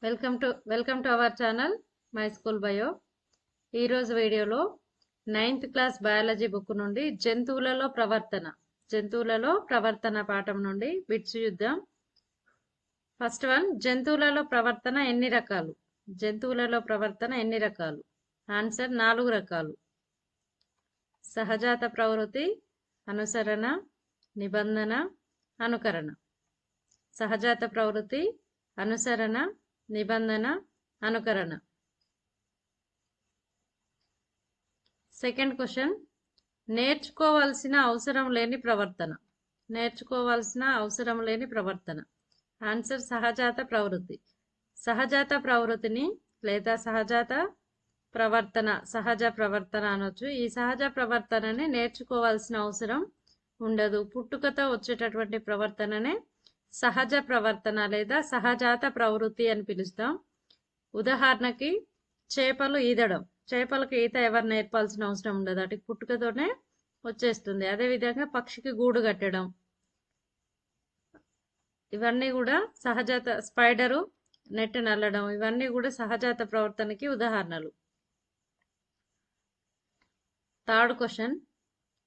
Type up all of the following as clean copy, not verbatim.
Welcome to our channel my school bio. ఈరోజు వీడియోలో 9th class biology book నుండి జంతువులలో ప్రవర్తన పాఠం నుండి బిట్స్ చూద్దాం. ఫస్ట్ వన్, జంతువులలో ప్రవర్తన ఎన్ని రకాలు? ఆన్సర్ 4 రకాలు. సహజాత ప్రవృత్తి, అనుసరణ, నిబంధన, అనుకరణ. సహజాత ప్రవృత్తి, అనుసరణ, నిబంధన, అనుకరణ. సెకండ్ క్వశ్చన్, నేర్చుకోవాల్సిన అవసరం లేని ప్రవర్తన. ఆన్సర్ సహజాత ప్రవృత్తి. సహజాత ప్రవృత్తిని లేదా సహజ ప్రవర్తన అనొచ్చు. ఈ సహజ ప్రవర్తనని నేర్చుకోవాల్సిన అవసరం ఉండదు. పుట్టుకతో వచ్చేటటువంటి ప్రవర్తననే సహజ ప్రవర్తన లేదా సహజాత ప్రవృత్తి అని పిలుస్తాం. ఉదాహరణకి చేపలకు ఈత ఎవరు నేర్పాల్సిన అవసరం ఉండదు, వాటికి పుట్టుకతోనే వచ్చేస్తుంది. అదేవిధంగా పక్షికి గూడు కట్టడం, ఇవన్నీ కూడా స్పైడరు నెట్ నల్లడం, ఇవన్నీ కూడా సహజాత ప్రవర్తనకి ఉదాహరణలు. థర్డ్ క్వశ్చన్,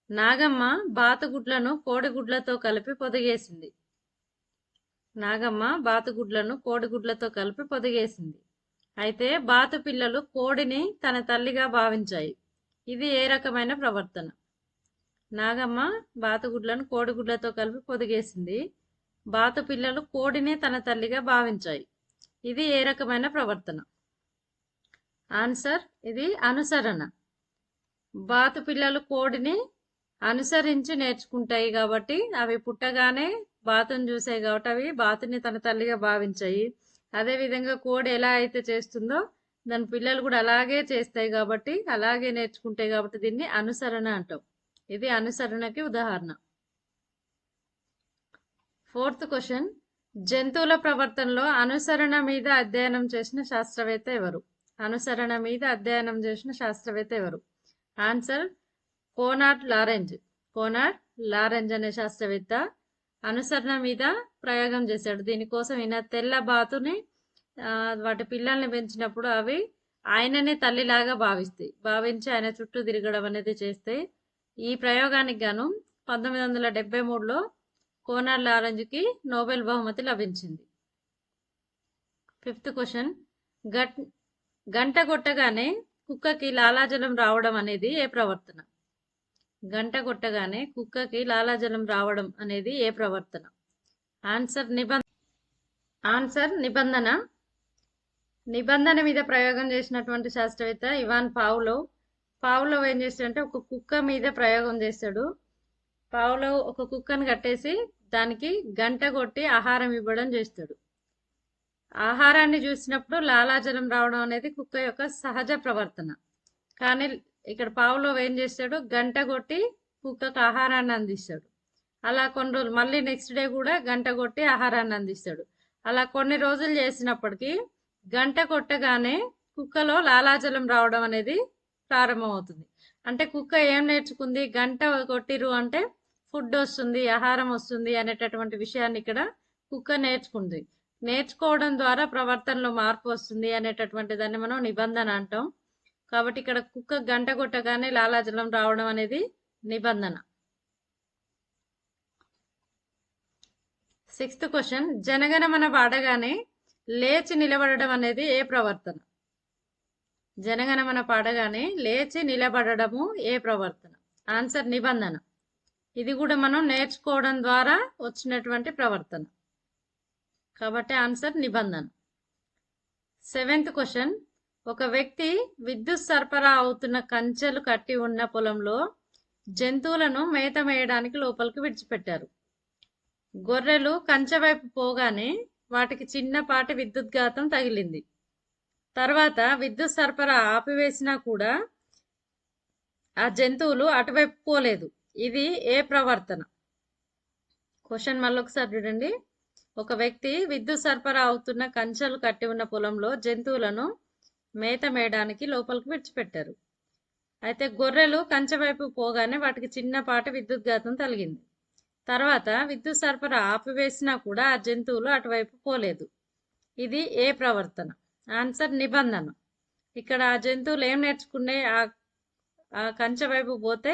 నాగమ్మ బాతుగుడ్లను కోడిగుడ్లతో కలిపి పొదిగేసింది. అయితే బాతు పిల్లలు కోడిని తన తల్లిగా భావించాయి. ఇది ఏ రకమైన ప్రవర్తన? నాగమ్మ బాతుగుడ్లను కోడిగుడ్లతో కలిపి పొదిగేసింది. బాతు పిల్లలు కోడిని తన తల్లిగా భావించాయి. ఇది ఏ రకమైన ప్రవర్తన? ఆన్సర్ ఇది అనుసరణ. బాతు పిల్లలు కోడిని అనుసరించి నేర్చుకుంటాయి కాబట్టి అవి పుట్టగానే బాతుని చూసాయి కాబట్టి అవి బాతుని తన తల్లిగా భావించాయి. అదేవిధంగా కోడి ఎలా అయితే చేస్తుందో దాని పిల్లలు కూడా అలాగే చేస్తాయి కాబట్టి అలాగే నేర్చుకుంటాయి కాబట్టి దీన్ని అనుసరణ అంటాం. ఇది అనుసరణకి ఉదాహరణ. ఫోర్త్ క్వశ్చన్, జంతువుల ప్రవర్తనలో అనుసరణ మీద అధ్యయనం చేసిన శాస్త్రవేత్త ఎవరు? ఆన్సర్ కోనార్డ్ లారెంజ్ అనే శాస్త్రవేత్త అనుసరణ మీద ప్రయోగం చేశాడు. దీనికోసం ఈయన తెల్ల బాతుని వాటి పిల్లల్ని పెంచినప్పుడు అవి ఆయననే తల్లిలాగా భావించి ఆయన చుట్టూ తిరగడం అనేది చేస్తే ఈ ప్రయోగానికి గాను 1973లో కోనార్డ్ లారెంజ్కి నోబెల్ బహుమతి లభించింది. ఫిఫ్త్ క్వశ్చన్, గంట కొట్టగానే కుక్కకి లాలాజలం రావడం అనేది ఏ ప్రవర్తన? ఆన్సర్ నిబంధన. నిబంధన మీద ప్రయోగం చేసినటువంటి శాస్త్రవేత్త ఇవాన్ పావ్లోవ్ ఏం చేస్తాడంటే ఒక కుక్క మీద ప్రయోగం చేస్తాడు. పావ్లోవ్ ఒక కుక్కను కట్టేసి దానికి గంట కొట్టి ఆహారం ఇవ్వడం చేస్తాడు. ఆహారాన్ని చూసినప్పుడు లాలాజలం రావడం అనేది కుక్క యొక్క సహజ ప్రవర్తన. కానీ ఇక్కడ పావ్లోవ్ ఏం చేస్తాడు, గంట కొట్టి కుక్కకు ఆహారాన్ని అందిస్తాడు. అలా కొన్ని రోజులు మళ్ళీ నెక్స్ట్ డే కూడా గంట కొట్టి ఆహారాన్ని అందిస్తాడు. అలా కొన్ని రోజులు చేసినప్పటికీ గంట కొట్టగానే కుక్కలో లాలాజలం రావడం అనేది ప్రారంభమవుతుంది. అంటే కుక్క ఏం నేర్చుకుంది, గంట కొట్టిరు అంటే ఫుడ్ వస్తుంది, ఆహారం వస్తుంది అనేటటువంటి విషయాన్ని ఇక్కడ కుక్క నేర్చుకుంది. నేర్చుకోవడం ద్వారా ప్రవర్తనలో మార్పు వస్తుంది అనేటటువంటి దాన్ని మనం నిబంధన అంటాం. కాబట్టి ఇక్కడ కుక్క గంట కొట్టగానే లాలాజలం రావడం అనేది నిబంధన. సిక్స్త్ క్వశ్చన్, జనగణమన పాడగానే లేచి నిలబడడం అనేది ఏ ప్రవర్తన? ఆన్సర్ నిబంధన. ఇది కూడా మనం నేర్చుకోవడం ద్వారా వచ్చినటువంటి ప్రవర్తన కాబట్టి ఆన్సర్ నిబంధన. సెవెంత్ క్వశ్చన్, ఒక వ్యక్తి విద్యుత్ సరఫరా అవుతున్న కంచెలు కట్టి ఉన్న పొలంలో జంతువులను మేత మేయడానికి లోపలికి విడిచిపెట్టారు. గొర్రెలు కంచె వైపు పోగానే వాటికి చిన్నపాటి విద్యుద్ఘాతం తగిలింది. తర్వాత విద్యుత్ సరఫరా ఆపివేసినా కూడా ఆ జంతువులు అటువైపు పోలేదు. ఇది ఏ ప్రవర్తన? క్వశ్చన్ మళ్ళొకసారి చూడండి. ఒక వ్యక్తి విద్యుత్ సరఫరా అవుతున్న కంచెలు కట్టి ఉన్న పొలంలో జంతువులను మేత మేయడానికి లోపలికి విడిచిపెట్టారు. అయితే గొర్రెలు కంచె వైపు పోగానే వాటికి చిన్నపాటి విద్యుద్ఘాతం తగిలింది. తర్వాత విద్యుత్ సరఫరా ఆపివేసినా కూడా ఆ జంతువులు అటువైపు పోలేదు. ఇది ఏ ప్రవర్తన? ఆన్సర్ నిబంధన. ఇక్కడ ఆ జంతువులు ఏం నేర్చుకునే ఆ కంచె వైపు పోతే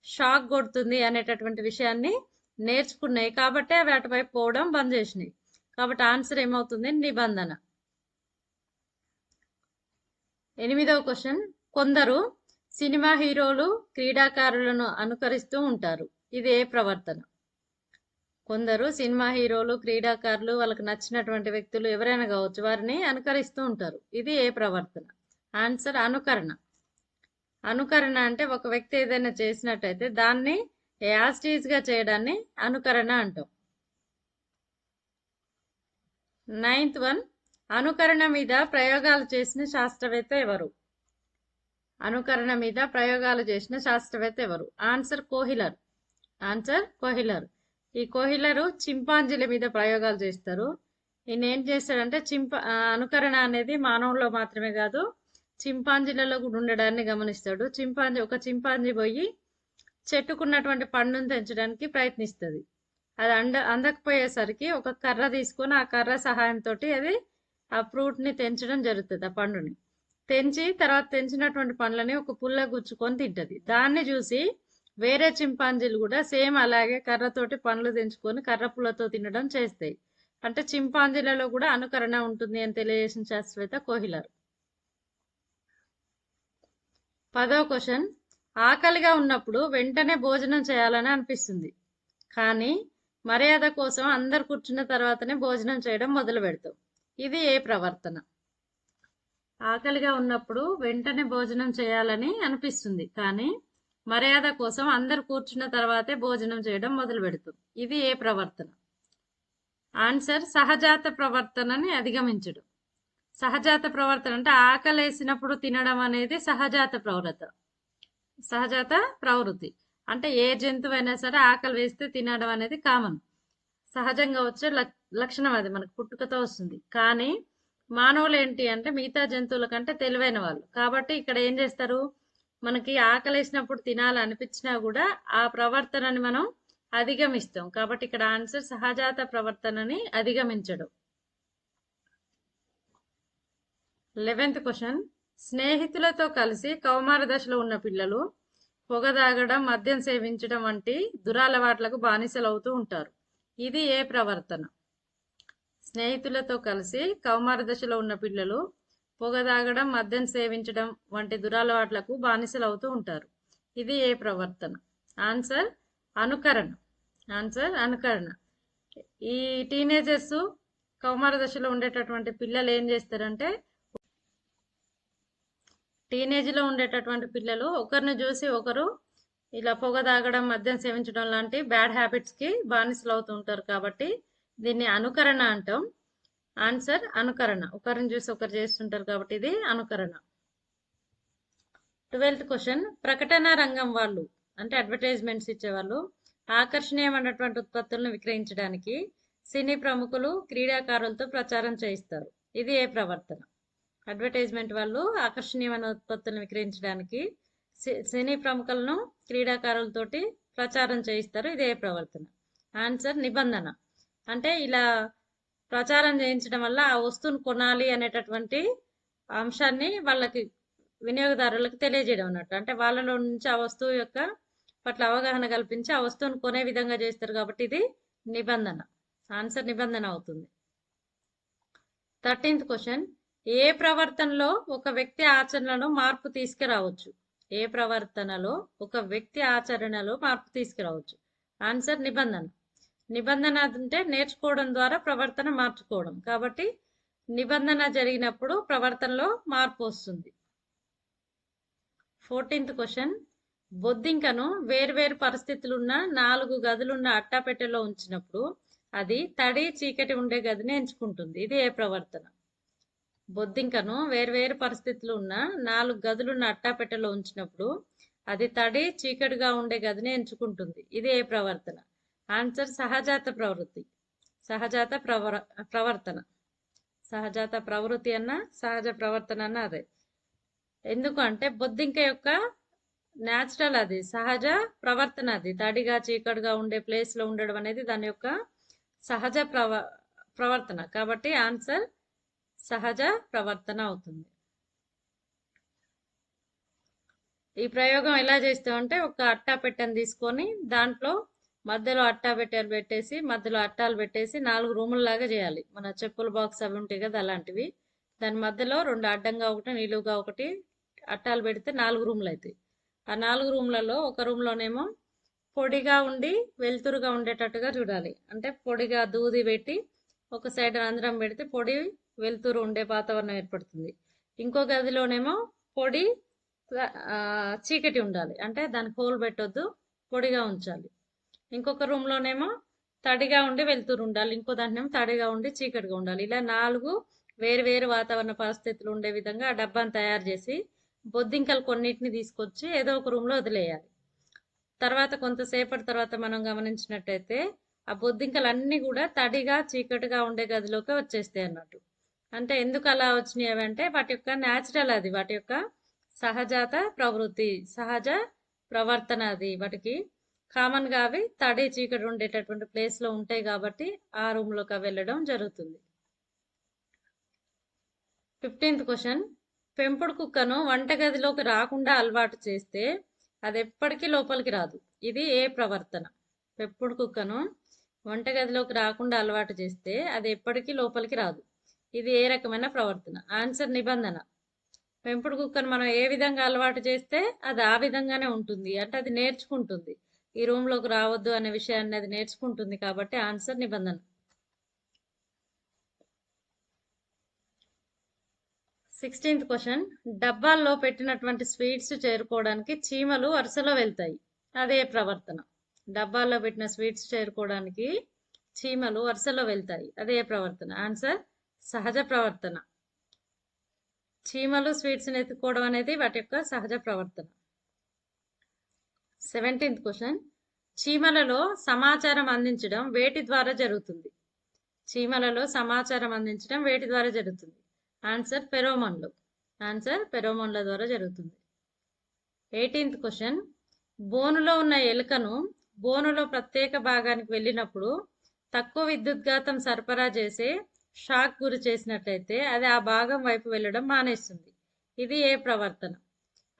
షాక్ కొడుతుంది అనేటటువంటి విషయాన్ని నేర్చుకున్నాయి కాబట్టి అవి అటువైపు పోవడం బంద్ చేసినాయి. కాబట్టి ఆన్సర్ ఏమవుతుంది? నిబంధన. 8వ క్వశ్చన్, కొందరు సినిమా హీరోలు క్రీడాకారులను అనుకరిస్తూ ఉంటారు. ఇది ఏ ప్రవర్తన? కొందరు సినిమా హీరోలు క్రీడాకారులు వాళ్ళకి నచ్చినటువంటి వ్యక్తులు ఎవరైనా కావచ్చు వారిని అనుకరిస్తూ ఉంటారు. ఇది ఏ ప్రవర్తన? ఆన్సర్ అనుకరణ. అనుకరణ అంటే ఒక వ్యక్తి ఏదైనా చేసినట్టయితే దాన్ని యాజ్ గా చేయడాన్ని అనుకరణ అంటాం. 9th వన్, అనుకరణ మీద ప్రయోగాలు చేసిన శాస్త్రవేత్త ఎవరు? అనుకరణ మీద ప్రయోగాలు చేసిన శాస్త్రవేత్త ఎవరు? Answer Kohler. Answer Kohler. ఈ కోహిలరు చింపాంజీల మీద ప్రయోగాలు చేస్తారు. ఈయన ఏం చేస్తాడంటే అనుకరణ అనేది మానవుల్లో మాత్రమే కాదు చింపాంజీలలో కూడా ఉండడాన్ని గమనిస్తాడు. ఒక చింపాంజీ పోయి చెట్టుకున్నటువంటి పండును తెంచడానికి ప్రయత్నిస్తుంది. అది అందకపోయేసరికి ఒక కర్ర తీసుకొని ఆ కర్ర సహాయంతో అది ఆ ఫ్రూట్ ని తెంచడం జరుగుతుంది. ఆ పండుని తెంచి తర్వాత తెంచినటువంటి పండ్లని ఒక పుల్ల గుచ్చుకొని తింటది. దాన్ని చూసి వేరే చింపాంజీలు కూడా సేమ్ అలాగే కర్రతోటి పండ్లు తెంచుకొని కర్ర పుల్లతో తినడం చేస్తాయి. అంటే చింపాంజీలలో కూడా అనుకరణ ఉంటుంది అని తెలియజేసిన శాస్త్రవేత్త కోహిలర్. 10వ క్వశ్చన్, ఆకలిగా ఉన్నప్పుడు వెంటనే భోజనం చేయాలని అనిపిస్తుంది కానీ మర్యాద కోసం అందరు కూర్చున్న తర్వాతనే భోజనం చేయడం మొదలు పెడతాం. ఇది ఏ ప్రవర్తన? ఆకలిగా ఉన్నప్పుడు వెంటనే భోజనం చేయాలని అనిపిస్తుంది కానీ మర్యాద కోసం అందరు కూర్చున్న తర్వాతే భోజనం చేయడం మొదలు పెడుతుంది. ఇది ఏ ప్రవర్తన? ఆన్సర్ సహజాత ప్రవర్తనని అధిగమించడం. సహజాత ప్రవర్తన అంటే ఆకలేసినప్పుడు తినడం అనేది సహజాత ప్రవృత్తి. అంటే ఏ జంతువైనా సరే ఆకలి వేస్తే తినడం అనేది కామన్, సహజంగా వచ్చే లక్షణం. అది మనకు పుట్టుకతో వస్తుంది. కానీ మానవులు ఏంటి అంటే మిగతా జంతువుల కంటే తెలివైన వాళ్ళు కాబట్టి ఇక్కడ ఏం చేస్తారు, మనకి ఆకలేసినప్పుడు తినాలనిపించినా కూడా ఆ ప్రవర్తనని మనం అధిగమిస్తాం. కాబట్టి ఇక్కడ ఆన్సర్ సహజాత ప్రవర్తనని అధిగమించడం. 11th క్వశ్చన్, స్నేహితులతో కలిసి కౌమార దశలో ఉన్న పిల్లలు పొగ తాగడం, మద్యం సేవించడం వంటి దురలవాట్లకు బానిసలవుతూ ఉంటారు. ఇది ఏ ప్రవర్తన? స్నేహితులతో కలిసి కౌమార దశలో ఉన్న పిల్లలు పొగ తాగడం, మద్యం సేవించడం వంటి దురలవాట్లకు బానిసలవుతూ ఉంటారు. ఇది ఏ ప్రవర్తన? ఆన్సర్ అనుకరణ. ఆన్సర్ అనుకరణ. ఈ టీనేజర్స్ కౌమార దశలో ఉండేటటువంటి పిల్లలు ఏం చేస్తారంటే టీనేజ్లో ఉండేటటువంటి పిల్లలు ఒకరిని చూసి ఒకరు ఇలా పొగ తాగడం, మద్యం సేవించడం లాంటి బ్యాడ్ హ్యాబిట్స్కి బానిసలు అవుతూ ఉంటారు. కాబట్టి దీన్ని అనుకరణ అంటాం. ఆన్సర్ అనుకరణ. ఒకరిని చూసి ఒకరు చేస్తుంటారు కాబట్టి ఇది అనుకరణ. 12th క్వశ్చన్, ప్రకటన రంగం వాళ్ళు అంటే అడ్వర్టైజ్మెంట్స్ ఇచ్చేవాళ్ళు ఆకర్షణీయమైనటువంటి ఉత్పత్తులను విక్రయించడానికి సినీ ప్రముఖులు క్రీడాకారులతో ప్రచారం చేయిస్తారు. ఇది ఏ ప్రవర్తన? అడ్వర్టైజ్మెంట్ వాళ్ళు ఆకర్షణీయమైన ఉత్పత్తులను విక్రయించడానికి సినీ ప్రముఖులను క్రీడాకారులతోటి ప్రచారం చేయిస్తారు. ఇది ఏ ప్రవర్తన? ఆన్సర్ నిబంధన. అంటే ఇలా ప్రచారం చేయించడం వల్ల ఆ వస్తువును కొనాలి అనేటటువంటి అంశాన్ని వాళ్ళకి వినియోగదారులకు తెలియజేయడం అన్నట్టు. అంటే వాళ్ళలో నుంచి ఆ వస్తువు యొక్క పట్ల అవగాహన కల్పించి ఆ వస్తువును కొనే విధంగా చేస్తారు కాబట్టి ఇది నిబంధన. ఆన్సర్ నిబంధన అవుతుంది. 13th క్వశ్చన్, ఏ ప్రవర్తనలో ఒక వ్యక్తి ఆచరణలో మార్పు తీసుకురావచ్చు? ఏ ప్రవర్తనలో ఒక వ్యక్తి ఆచరణలో మార్పు తీసుకురావచ్చు? ఆన్సర్ నిబంధన. నిబంధన అంటే నేర్చుకోవడం ద్వారా ప్రవర్తన మార్చుకోవడం. కాబట్టి నిబంధన జరిగినప్పుడు ప్రవర్తనలో మార్పు వస్తుంది. 14th క్వశ్చన్, బొద్దింకను వేర్వేరు పరిస్థితులున్న 4 గదులున్న అట్టాపెట్టెలో ఉంచినప్పుడు అది తడి చీకటి ఉండే గదిని ఎంచుకుంటుంది. ఇది ఏ ప్రవర్తన? బొద్దింకను వేర్వేరు పరిస్థితులు ఉన్న 4 గదులున్న అట్టాపెట్టెలో ఉంచినప్పుడు అది తడి చీకటిగా ఉండే గదిని ఎంచుకుంటుంది. ఇది ఏ ప్రవర్తన? ఆన్సర్ సహజాత ప్రవృత్తి. సహజాత ప్రవర్తన. సహజాత ప్రవృత్తి అన్న సహజ ప్రవర్తన అన్న అదే. ఎందుకంటే బొద్దింక యొక్క న్యాచురల్, అది సహజ ప్రవర్తన. అది తడిగా చీకటిగా ఉండే ప్లేస్లో ఉండడం అనేది దాని యొక్క సహజ ప్రవర్తన. కాబట్టి ఆన్సర్ సహజ ప్రవర్తన అవుతుంది. ఈ ప్రయోగం ఎలా చేస్తామంటే ఒక అట్టా పెట్టెని తీసుకొని దాంట్లో మధ్యలో అట్టా పెట్టెలు పెట్టేసి మధ్యలో అట్టాలు పెట్టేసి 4 రూముల్లాగా చేయాలి. మన చెప్పుల బాక్స్ అవి ఉంటాయి కదా అలాంటివి. దాని మధ్యలో 2 అడ్డంగా ఒకటి నిలువుగా ఒకటి అట్టాలు పెడితే 4 రూములు అవుతాయి. ఆ 4 రూమ్లలో ఒక రూమ్లోనేమో పొడిగా ఉండి వెలుతురుగా ఉండేటట్టుగా చూడాలి. అంటే పొడిగా దూది పెట్టి ఒక సైడ్ రంధ్రం పెడితే పొడి వెలుతురు ఉండే వాతావరణం ఏర్పడుతుంది. ఇంకో గదిలోనేమో పొడి చీకటి ఉండాలి. అంటే దానికి హోల్ పెట్టొద్దు, పొడిగా ఉంచాలి. ఇంకొక రూమ్లోనేమో తడిగా ఉండి వెలుతురు ఉండాలి. ఇంకో దాంట్లోనేమో తడిగా ఉండి చీకటిగా ఉండాలి. ఇలా 4 వేరు వేరు వాతావరణ పరిస్థితులు ఉండే విధంగా ఆ డబ్బాను తయారు చేసి బొద్దింకలు కొన్నిటిని తీసుకొచ్చి ఏదో ఒక రూమ్లో వదిలేయాలి. తర్వాత కొంతసేపటి తర్వాత మనం గమనించినట్టయితే ఆ బొద్దింకలన్నీ కూడా తడిగా చీకటిగా ఉండే గదిలోకి వచ్చేస్తాయి అన్నట్టు. అంటే ఎందుకు అలా వచ్చినాయి అంటే వాటి యొక్క న్యాచురల్ అది, వాటి యొక్క సహజాత ప్రవృత్తి, సహజ ప్రవర్తన అది. వాటికి కామన్ గా అవి తడి చీకటి ఉండేటటువంటి ప్లేస్ లో ఉంటాయి కాబట్టి ఆ రూమ్ లోకి వెళ్ళడం జరుగుతుంది. 15th క్వశ్చన్, పెంపుడు కుక్కను వంటగదిలోకి రాకుండా అలవాటు చేస్తే అది ఎప్పటికీ లోపలికి రాదు. ఇది ఏ ప్రవర్తన? పెంపుడు కుక్కను వంటగదిలోకి రాకుండా అలవాటు చేస్తే అది ఎప్పటికీ లోపలికి రాదు. ఇది ఏ రకమైన ప్రవర్తన? ఆన్సర్ నిబంధన. పెంపుడు కుక్కను మనం ఏ విధంగా అలవాటు చేస్తే అది ఆ విధంగానే ఉంటుంది. అంటే అది నేర్చుకుంటుంది. ఈ రూమ్ లోకి రావద్దు అనే విషయాన్ని అది నేర్చుకుంటుంది కాబట్టి ఆన్సర్ నిబంధన. 16th క్వశ్చన్, డబ్బాల్లో పెట్టినటువంటి స్వీట్స్ చేరుకోవడానికి చీమలు వరుసలో వెళ్తాయి. అదే ప్రవర్తన. డబ్బాల్లో పెట్టిన స్వీట్స్ చేరుకోవడానికి చీమలు వరుసలో వెళ్తాయి. అదే ప్రవర్తన. ఆన్సర్ సహజ ప్రవర్తన. చీమలు స్వీట్స్ ఎత్తుకోవడం అనేది వాటి యొక్క సహజ ప్రవర్తన. 17th క్వశ్చన్, చీమలలో సమాచారం అందించడం వేటి ద్వారా జరుగుతుంది? చీమలలో సమాచారం అందించడం వేటి ద్వారా జరుగుతుంది? ఆన్సర్ ఫెరోమోన్లు. ఆన్సర్ ఫెరోమోన్ల ద్వారా జరుగుతుంది. 18th క్వశ్చన్, బోనులో ఉన్న ఎలుకను బోనులో ప్రత్యేక భాగానికి వెళ్ళినప్పుడు తక్కువ విద్యుద్ఘాతం సరఫరా చేసే షాక్ గురి చేసినట్లయితే అది ఆ భాగం వైపు వెళ్ళడం మానేస్తుంది. ఇది ఏ ప్రవర్తన?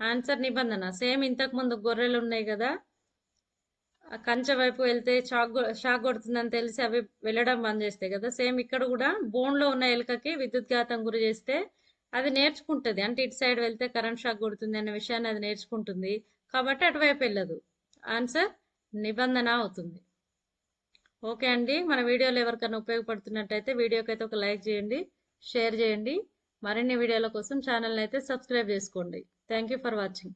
ఆన్సర్ నిబంధన. సేమ్ ఇంతకు ముందు గొర్రెలు ఉన్నాయి కదా, కంచె వైపు వెళ్తే షాక్ కొడుతుందని తెలిసి అవి వెళ్ళడం బంద్ చేస్తాయి కదా, సేమ్ ఇక్కడ కూడా బోన్లో ఉన్న ఎలుకకి విద్యుద్ఘాతం గురి చేస్తే అది నేర్చుకుంటుంది. అంటే ఇటు సైడ్ వెళ్తే కరెంట్ షాక్ కొడుతుంది అనే విషయాన్ని అది నేర్చుకుంటుంది కాబట్టి అటువైపు వెళ్ళదు. ఆన్సర్ నిబంధన అవుతుంది. ఓకే అండి, మన వీడియోలు ఎవరికైనా ఉపయోగపడుతున్నట్టయితే వీడియోకి అయితే ఒక లైక్ చేయండి, షేర్ చేయండి. మరిన్ని వీడియోల కోసం ఛానల్ని అయితే సబ్స్క్రైబ్ చేసుకోండి. Thank you for watching.